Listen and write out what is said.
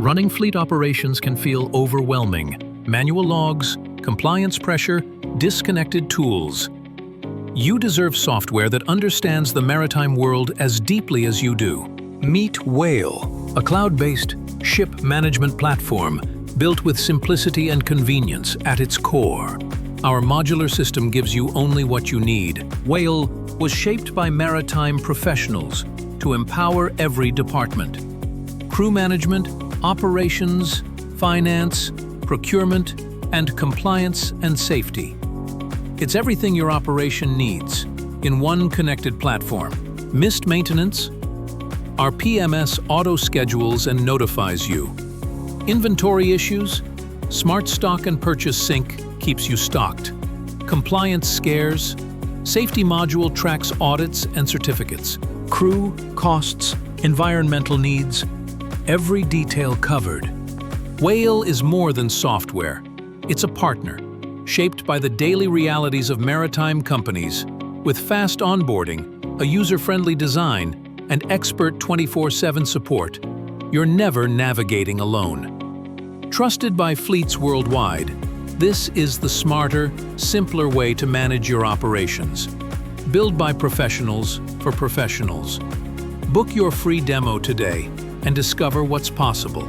Running fleet operations can feel overwhelming. Manual logs, compliance pressure, disconnected tools. You deserve software that understands the maritime world as deeply as you do. Meet WAYL, a cloud-based ship management platform built with simplicity and convenience at its core. Our modular system gives you only what you need. WAYL was shaped by maritime professionals to empower every department. Crew management, operations, finance, procurement, and compliance and safety. It's everything your operation needs in one connected platform. Missed maintenance? Our PMS auto-schedules and notifies you. Inventory issues? Smart Stock and Purchase Sync keeps you stocked. Compliance scares? Safety Module tracks audits and certificates. Crew, costs, environmental needs, every detail covered. WAYL is more than software. It's a partner, shaped by the daily realities of maritime companies, with fast onboarding, a user-friendly design, and expert 24/7 support. You're never navigating alone. Trusted by fleets worldwide, this is the smarter, simpler way to manage your operations. Built by professionals for professionals. Book your free demo today and discover what's possible.